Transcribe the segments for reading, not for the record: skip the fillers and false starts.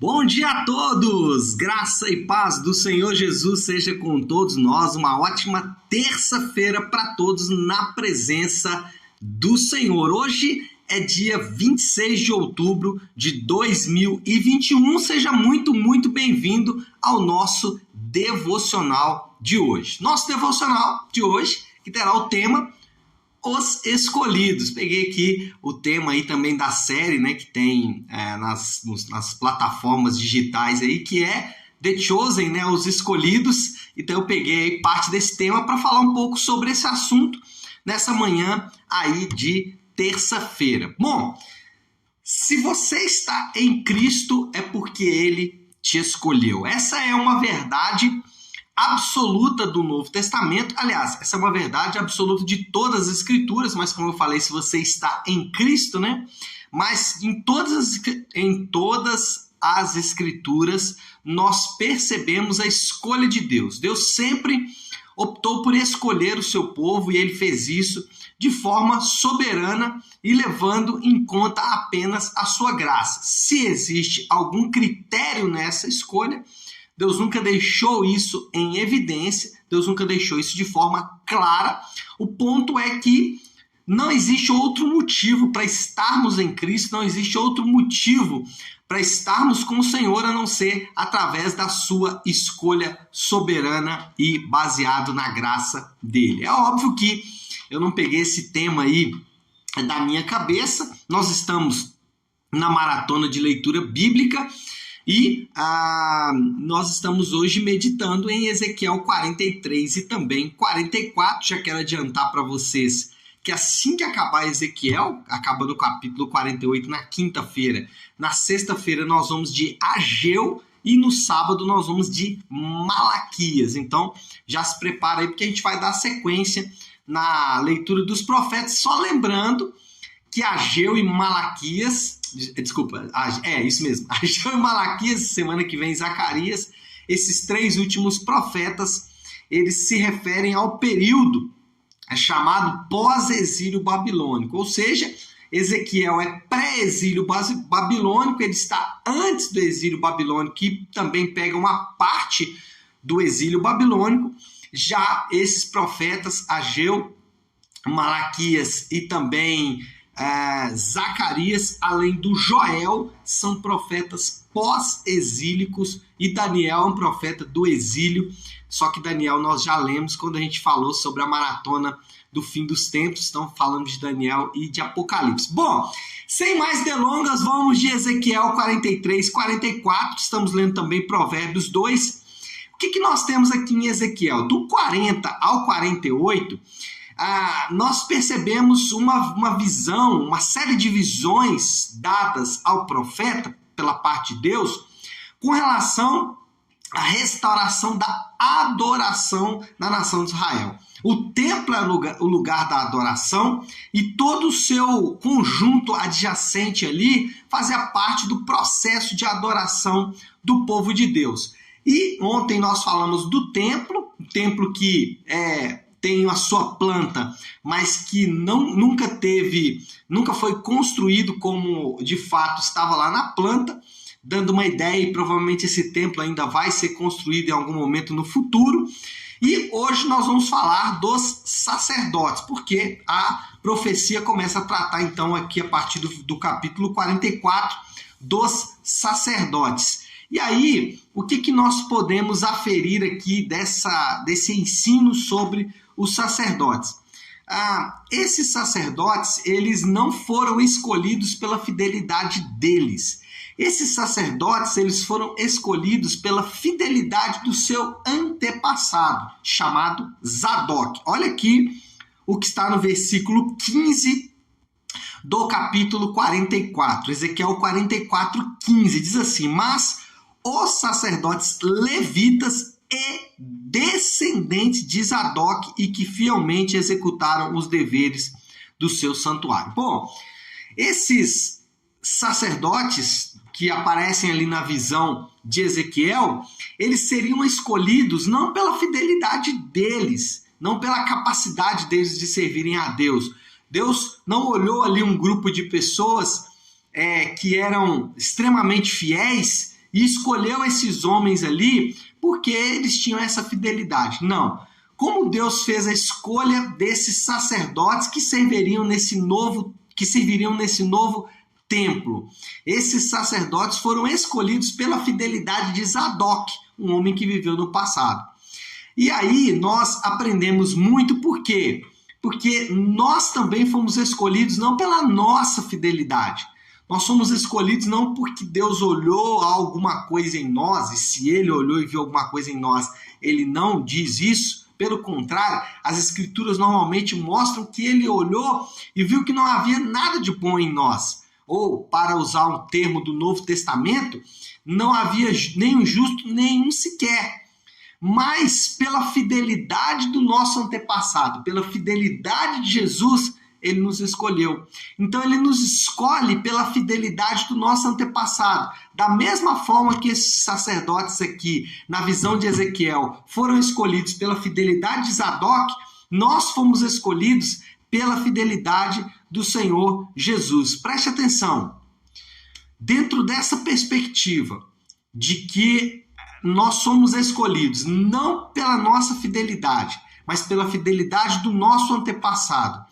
Bom dia a todos! Graça e paz do Senhor Jesus seja com todos nós. Uma ótima terça-feira para todos na presença do Senhor. Hoje é dia 26 de outubro de 2021. Seja muito bem-vindo ao nosso devocional de hoje. Nosso devocional de hoje, que terá o tema Os Escolhidos. Peguei aqui o tema aí também da série, né, que tem nas plataformas digitais aí, que é The Chosen, né, Os Escolhidos. Então eu peguei aí parte desse tema para falar um pouco sobre esse assunto nessa manhã aí de terça-feira. Bom, se você está em Cristo é porque Ele te escolheu. Essa é uma verdade absoluta do Novo Testamento. Aliás, essa é uma verdade absoluta de todas as Escrituras, mas como eu falei, se você está em Cristo, né? Mas em todas as Escrituras nós percebemos a escolha de Deus. Deus sempre optou por escolher o seu povo e Ele fez isso de forma soberana e levando em conta apenas a sua graça. Se existe algum critério nessa escolha, Deus nunca deixou isso em evidência, Deus nunca deixou isso de forma clara. O ponto é que não existe outro motivo para estarmos em Cristo, não existe outro motivo para estarmos com o Senhor a não ser através da sua escolha soberana e baseado na graça dele. É óbvio que eu não peguei esse tema aí da minha cabeça, nós estamos na maratona de leitura bíblica, e nós estamos hoje meditando em Ezequiel 43 e também 44. Já quero adiantar para vocês que assim que acabar Ezequiel, acaba no capítulo 48 na quinta-feira, na sexta-feira nós vamos de Ageu e no sábado nós vamos de Malaquias. Então já se prepara aí porque a gente vai dar sequência na leitura dos profetas, só lembrando que Ageu e Malaquias, isso mesmo, Ageu e Malaquias, semana que vem Zacarias, esses três últimos profetas, eles se referem ao período chamado pós-exílio babilônico, ou seja, Ezequiel é pré-exílio babilônico, ele está antes do exílio babilônico, que também pega uma parte do exílio babilônico. Já esses profetas, Ageu, Malaquias e também Zacarias, além do Joel, são profetas pós-exílicos, e Daniel é um profeta do exílio, só que Daniel nós já lemos quando a gente falou sobre a maratona do fim dos tempos, então falamos de Daniel e de Apocalipse. Bom, sem mais delongas, vamos de Ezequiel 43, 44, estamos lendo também Provérbios 2. O que nós temos aqui em Ezequiel? Do 40 ao 48, nós percebemos uma visão, uma série de visões dadas ao profeta pela parte de Deus com relação à restauração da adoração na nação de Israel. O templo é o lugar da adoração e todo o seu conjunto adjacente ali fazia parte do processo de adoração do povo de Deus. E ontem nós falamos do templo, o templo que tem a sua planta, mas que nunca foi construído como de fato estava lá na planta, dando uma ideia, e provavelmente esse templo ainda vai ser construído em algum momento no futuro. E hoje nós vamos falar dos sacerdotes, porque a profecia começa a tratar então aqui a partir do capítulo 44 dos sacerdotes. E aí, o que nós podemos aferir aqui desse ensino sobre os sacerdotes? Esses sacerdotes, eles não foram escolhidos pela fidelidade deles. Esses sacerdotes, eles foram escolhidos pela fidelidade do seu antepassado, chamado Zadok. Olha aqui o que está no versículo 15 do capítulo 44. Ezequiel 44, 15, diz assim: mas os sacerdotes levitas e descendentes de Zadok e que fielmente executaram os deveres do seu santuário. Bom, esses sacerdotes que aparecem ali na visão de Ezequiel, eles seriam escolhidos não pela fidelidade deles, não pela capacidade deles de servirem a Deus. Deus não olhou ali um grupo de pessoas que eram extremamente fiéis e escolheu esses homens ali porque eles tinham essa fidelidade. Não. Como Deus fez a escolha desses sacerdotes que serviriam nesse novo templo. Esses sacerdotes foram escolhidos pela fidelidade de Zadok, um homem que viveu no passado. E aí nós aprendemos muito por quê? Porque nós também fomos escolhidos não pela nossa fidelidade. Nós somos escolhidos não porque Deus olhou alguma coisa em nós, e se Ele olhou e viu alguma coisa em nós, Ele não diz isso. Pelo contrário, as Escrituras normalmente mostram que Ele olhou e viu que não havia nada de bom em nós. Ou, para usar um termo do Novo Testamento, não havia nenhum justo, nenhum sequer. Mas pela fidelidade do nosso antepassado, pela fidelidade de Jesus, Ele nos escolheu. Então Ele nos escolhe pela fidelidade do nosso antepassado. Da mesma forma que esses sacerdotes aqui, na visão de Ezequiel, foram escolhidos pela fidelidade de Zadok, nós fomos escolhidos pela fidelidade do Senhor Jesus. Preste atenção. Dentro dessa perspectiva de que nós somos escolhidos não pela nossa fidelidade, mas pela fidelidade do nosso antepassado,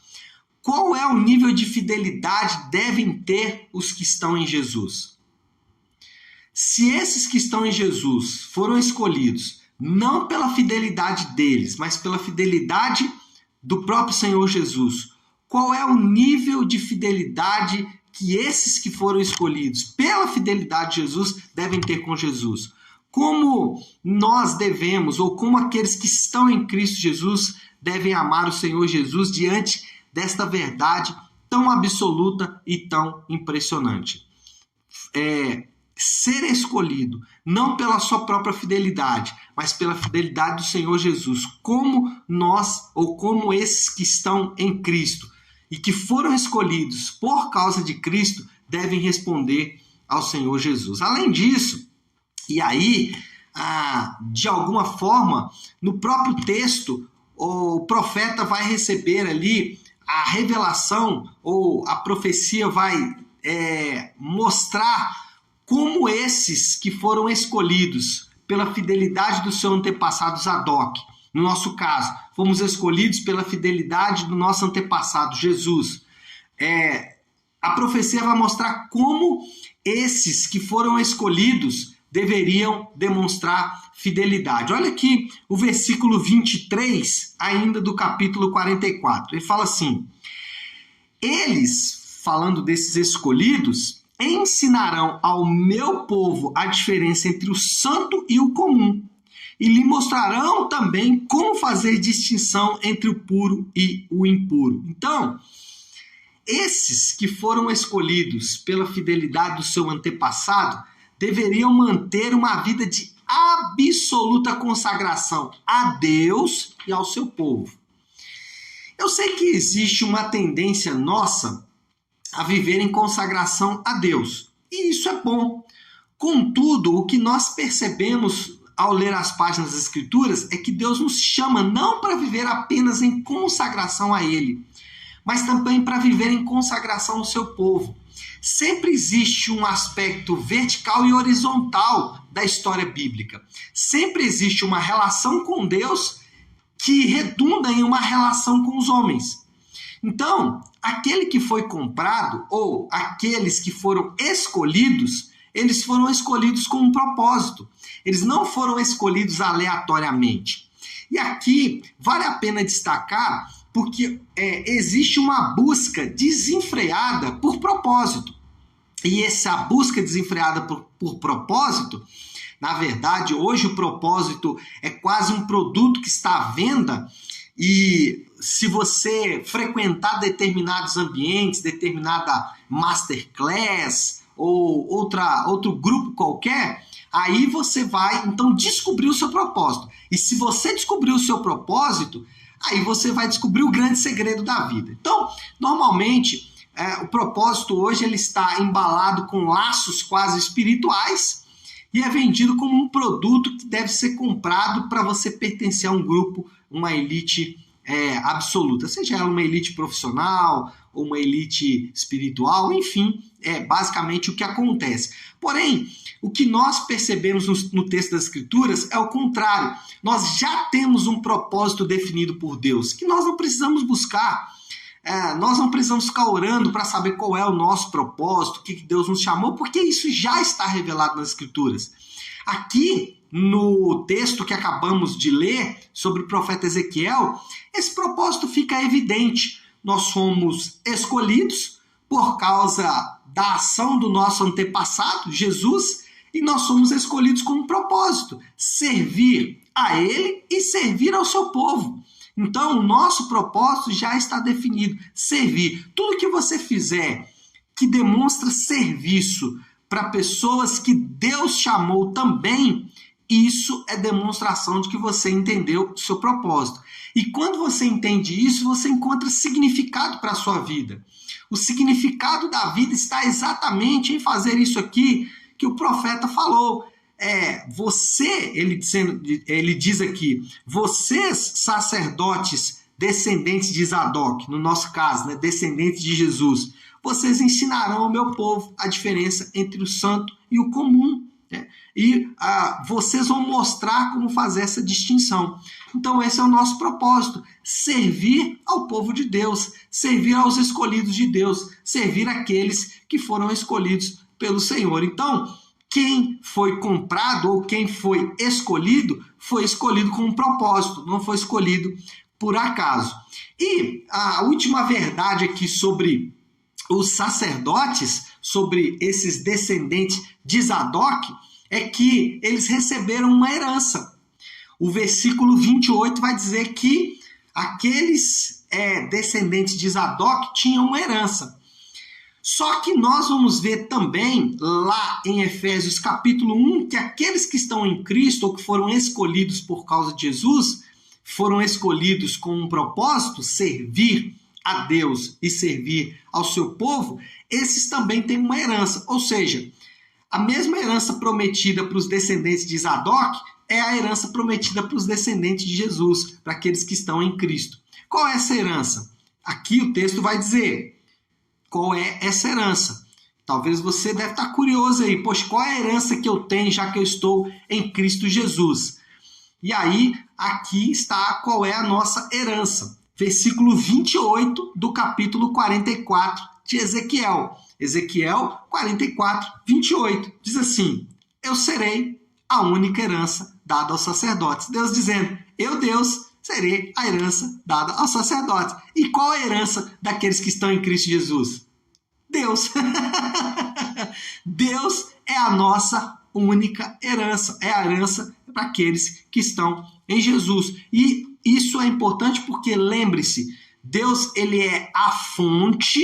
qual é o nível de fidelidade devem ter os que estão em Jesus? Se esses que estão em Jesus foram escolhidos não pela fidelidade deles, mas pela fidelidade do próprio Senhor Jesus, qual é o nível de fidelidade que esses que foram escolhidos pela fidelidade de Jesus devem ter com Jesus? Como nós devemos, ou como aqueles que estão em Cristo Jesus devem amar o Senhor Jesus diante desta verdade tão absoluta e tão impressionante. Ser escolhido não pela sua própria fidelidade, mas pela fidelidade do Senhor Jesus, como nós, ou como esses que estão em Cristo e que foram escolhidos por causa de Cristo, devem responder ao Senhor Jesus. Além disso, e aí, de alguma forma, no próprio texto, o profeta vai receber ali a revelação, ou a profecia vai mostrar como esses que foram escolhidos pela fidelidade do seu antepassado Zadok, no nosso caso, fomos escolhidos pela fidelidade do nosso antepassado Jesus. A profecia vai mostrar como esses que foram escolhidos deveriam demonstrar fidelidade. Olha aqui o versículo 23, ainda do capítulo 44. Ele fala assim: eles, falando desses escolhidos, ensinarão ao meu povo a diferença entre o santo e o comum, e lhe mostrarão também como fazer distinção entre o puro e o impuro. Então, esses que foram escolhidos pela fidelidade do seu antepassado deveriam manter uma vida de absoluta consagração a Deus e ao seu povo. Eu sei que existe uma tendência nossa a viver em consagração a Deus, e isso é bom. Contudo, o que nós percebemos ao ler as páginas das Escrituras é que Deus nos chama não para viver apenas em consagração a Ele, mas também para viver em consagração ao seu povo. Sempre existe um aspecto vertical e horizontal da história bíblica. Sempre existe uma relação com Deus que redunda em uma relação com os homens. Então, aquele que foi comprado, ou aqueles que foram escolhidos, eles foram escolhidos com um propósito. Eles não foram escolhidos aleatoriamente. E aqui vale a pena destacar porque existe uma busca desenfreada por propósito. E essa busca desenfreada por propósito, na verdade, hoje o propósito é quase um produto que está à venda, e se você frequentar determinados ambientes, determinada masterclass ou outro grupo qualquer, aí você vai então descobrir o seu propósito. E se você descobrir o seu propósito, aí você vai descobrir o grande segredo da vida. Então, normalmente, o propósito hoje ele está embalado com laços quase espirituais e é vendido como um produto que deve ser comprado para você pertencer a um grupo, uma elite absoluta. Seja ela uma elite profissional ou uma elite espiritual, enfim, é basicamente o que acontece. Porém, o que nós percebemos no texto das Escrituras é o contrário. Nós já temos um propósito definido por Deus, que nós não precisamos buscar. Nós não precisamos ficar orando para saber qual é o nosso propósito, o que Deus nos chamou, porque isso já está revelado nas Escrituras. Aqui, no texto que acabamos de ler sobre o profeta Ezequiel, esse propósito fica evidente. Nós somos escolhidos por causa da ação do nosso antepassado, Jesus, e nós somos escolhidos com um propósito: servir a Ele e servir ao seu povo. Então, o nosso propósito já está definido: servir. Tudo que você fizer que demonstra serviço para pessoas que Deus chamou também, isso é demonstração de que você entendeu o seu propósito. E quando você entende isso, você encontra significado para a sua vida. O significado da vida está exatamente em fazer isso aqui que o profeta falou. Ele diz aqui: vocês, sacerdotes, descendentes de Zadok, no nosso caso, né, descendentes de Jesus, vocês ensinarão ao meu povo a diferença entre o santo e o comum. E vocês vão mostrar como fazer essa distinção. Então esse é o nosso propósito: servir ao povo de Deus, servir aos escolhidos de Deus, servir aqueles que foram escolhidos pelo Senhor. Então, quem foi comprado ou quem foi escolhido com um propósito, não foi escolhido por acaso. E a última verdade aqui sobre os sacerdotes, sobre esses descendentes de Zadok, é que eles receberam uma herança. O versículo 28 vai dizer que aqueles descendentes de Zadok tinham uma herança. Só que nós vamos ver também, lá em Efésios capítulo 1, que aqueles que estão em Cristo, ou que foram escolhidos por causa de Jesus, foram escolhidos com um propósito: servir a Deus e servir ao seu povo. Esses também têm uma herança, ou seja, a mesma herança prometida para os descendentes de Zadok é a herança prometida para os descendentes de Jesus, para aqueles que estão em Cristo. Qual é essa herança? Aqui o texto vai dizer qual é essa herança. Talvez você deve estar curioso aí: poxa, qual é a herança que eu tenho já que eu estou em Cristo Jesus? E aí, aqui está qual é a nossa herança. Versículo 28 do capítulo 44 de Ezequiel. Ezequiel 44, 28. Diz assim: eu serei a única herança dada aos sacerdotes. Deus dizendo: eu, Deus, serei a herança dada aos sacerdotes. E qual é a herança daqueles que estão em Cristo Jesus? Deus. Deus é a nossa única herança. É a herança para aqueles que estão em Jesus. E isso é importante porque, lembre-se, Deus, ele é a fonte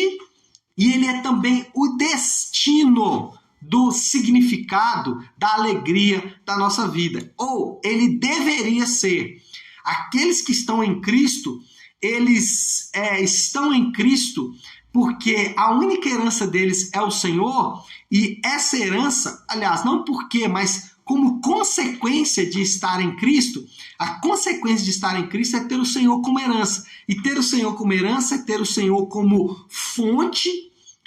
e ele é também o destino do significado, da alegria da nossa vida. Ou ele deveria ser. Aqueles que estão em Cristo, eles estão em Cristo porque a única herança deles é o Senhor, e essa herança, aliás, não porque, mas como consequência de estar em Cristo, a consequência de estar em Cristo é ter o Senhor como herança. E ter o Senhor como herança é ter o Senhor como fonte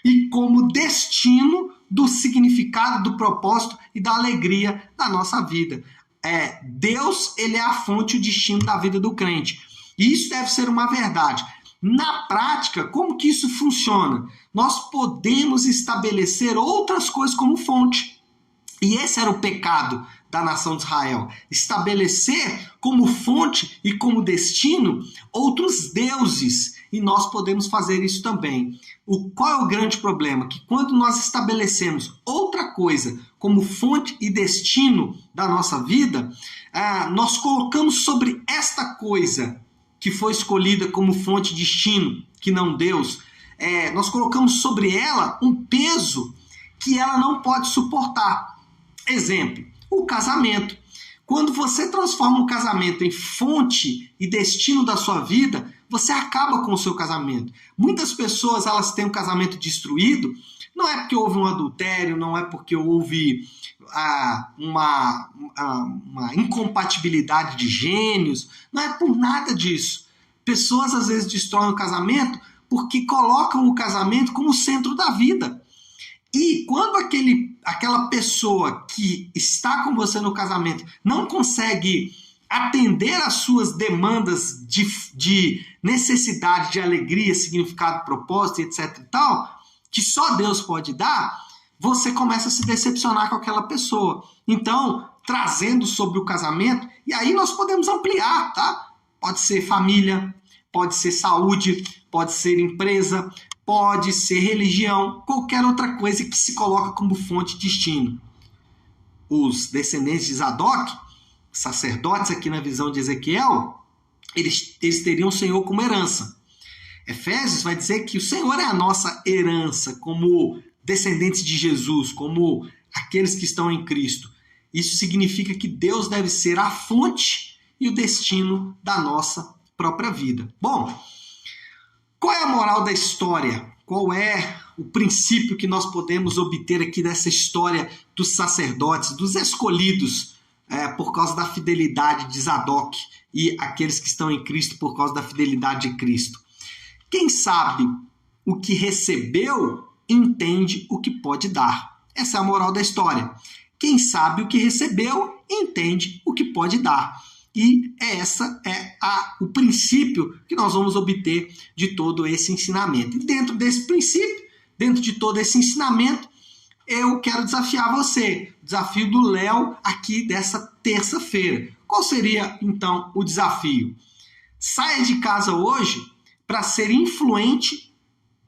e como destino do significado, do propósito e da alegria da nossa vida. Deus, ele é a fonte e o destino da vida do crente. E isso deve ser uma verdade. Na prática, como que isso funciona? Nós podemos estabelecer outras coisas como fonte. E esse era o pecado da nação de Israel: estabelecer como fonte e como destino outros deuses. E nós podemos fazer isso também. Qual é o grande problema? Que quando nós estabelecemos outra coisa como fonte e destino da nossa vida, nós colocamos sobre esta coisa que foi escolhida como fonte e destino, que não Deus, nós colocamos sobre ela um peso que ela não pode suportar. Exemplo, o casamento. Quando você transforma um casamento em fonte e destino da sua vida, você acaba com o seu casamento. Muitas pessoas, elas têm um casamento destruído, não é porque houve um adultério, não é porque houve uma incompatibilidade de gênios, não é por nada disso. Pessoas às vezes destroem o casamento porque colocam o casamento como centro da vida. E quando aquela pessoa que está com você no casamento não consegue atender às suas demandas de necessidade, de alegria, significado, propósito, etc. e tal, que só Deus pode dar, você começa a se decepcionar com aquela pessoa. Então, trazendo sobre o casamento, e aí nós podemos ampliar, tá? Pode ser família, pode ser saúde, pode ser empresa, pode ser religião, qualquer outra coisa que se coloca como fonte de destino. Os descendentes de Zadok, sacerdotes aqui na visão de Ezequiel, eles teriam o Senhor como herança. Efésios vai dizer que o Senhor é a nossa herança como descendentes de Jesus, como aqueles que estão em Cristo. Isso significa que Deus deve ser a fonte e o destino da nossa própria vida. Bom, qual é a moral da história? Qual é o princípio que nós podemos obter aqui dessa história dos sacerdotes, dos escolhidos por causa da fidelidade de Zadok e aqueles que estão em Cristo por causa da fidelidade de Cristo? Quem sabe o que recebeu, entende o que pode dar. Essa é a moral da história. Quem sabe o que recebeu, entende o que pode dar. E essa é o princípio que nós vamos obter de todo esse ensinamento. E dentro desse princípio, dentro de todo esse ensinamento, eu quero desafiar você. Desafio do Léo aqui dessa terça-feira. Qual seria, então, o desafio? Saia de casa hoje para ser influente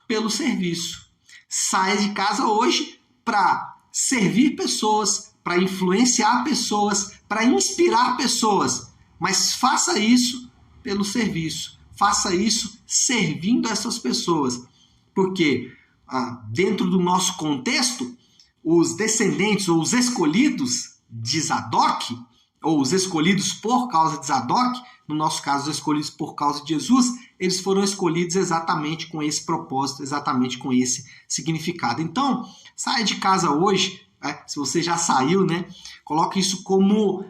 pelo serviço. Saia de casa hoje para servir pessoas, para influenciar pessoas, para inspirar pessoas. Mas faça isso pelo serviço. Faça isso servindo essas pessoas. Porque dentro do nosso contexto, os descendentes ou os escolhidos de Zadok, ou os escolhidos por causa de Zadok, no nosso caso, os escolhidos por causa de Jesus, eles foram escolhidos exatamente com esse propósito, exatamente com esse significado. Então, saia de casa hoje, se você já saiu, coloque isso como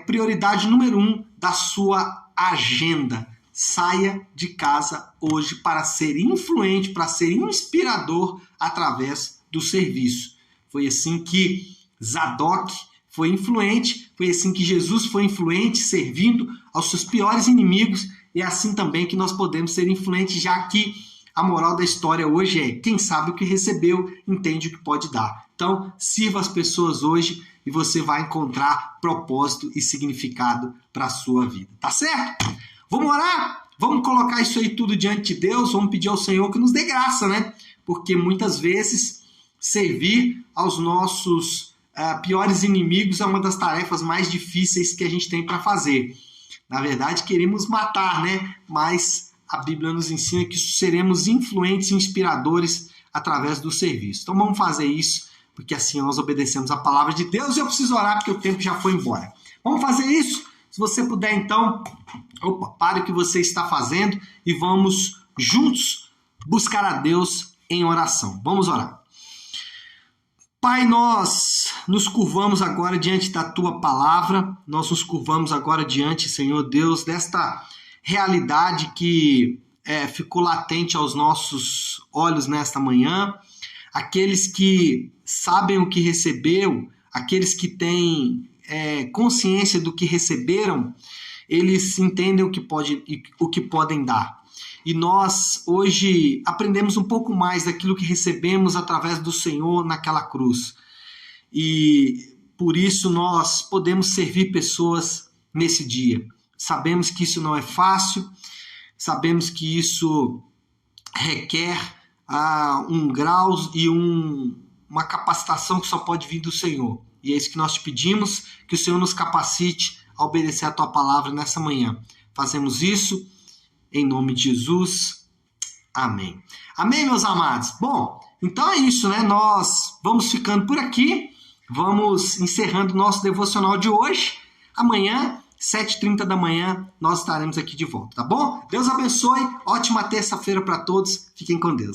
prioridade número 1 da sua agenda. Saia de casa hoje para ser influente, para ser inspirador através do serviço. Foi assim que Zadok foi influente, foi assim que Jesus foi influente, servindo aos seus piores inimigos, e é assim também que nós podemos ser influentes, já que a moral da história hoje é: quem sabe o que recebeu, entende o que pode dar. Então, sirva as pessoas hoje e você vai encontrar propósito e significado para a sua vida. Tá certo? Vamos orar? Vamos colocar isso aí tudo diante de Deus, vamos pedir ao Senhor que nos dê graça, Porque muitas vezes servir aos nossos piores inimigos é uma das tarefas mais difíceis que a gente tem para fazer. Na verdade, queremos matar, Mas a Bíblia nos ensina que seremos influentes e inspiradores através do serviço. Então vamos fazer isso, porque assim nós obedecemos a palavra de Deus. E eu preciso orar porque o tempo já foi embora. Vamos fazer isso? Se você puder, então, pare o que você está fazendo e vamos juntos buscar a Deus em oração. Vamos orar. Pai, nós nos curvamos agora diante da Tua palavra, nós nos curvamos agora diante, Senhor Deus, desta realidade que ficou latente aos nossos olhos nesta manhã. Aqueles que sabem o que recebeu, aqueles que têm consciência do que receberam, eles entendem o que podem dar. E nós hoje aprendemos um pouco mais daquilo que recebemos através do Senhor naquela cruz. E por isso nós podemos servir pessoas nesse dia. Sabemos que isso não é fácil, sabemos que isso requer um grau e uma capacitação que só pode vir do Senhor. E é isso que nós te pedimos, que o Senhor nos capacite a obedecer a Tua palavra nessa manhã. Fazemos isso em nome de Jesus. Amém. Amém, meus amados? Bom, então é isso, Nós vamos ficando por aqui. Vamos encerrando o nosso devocional de hoje. Amanhã, 7h30 da manhã, nós estaremos aqui de volta, tá bom? Deus abençoe. Ótima terça-feira para todos. Fiquem com Deus.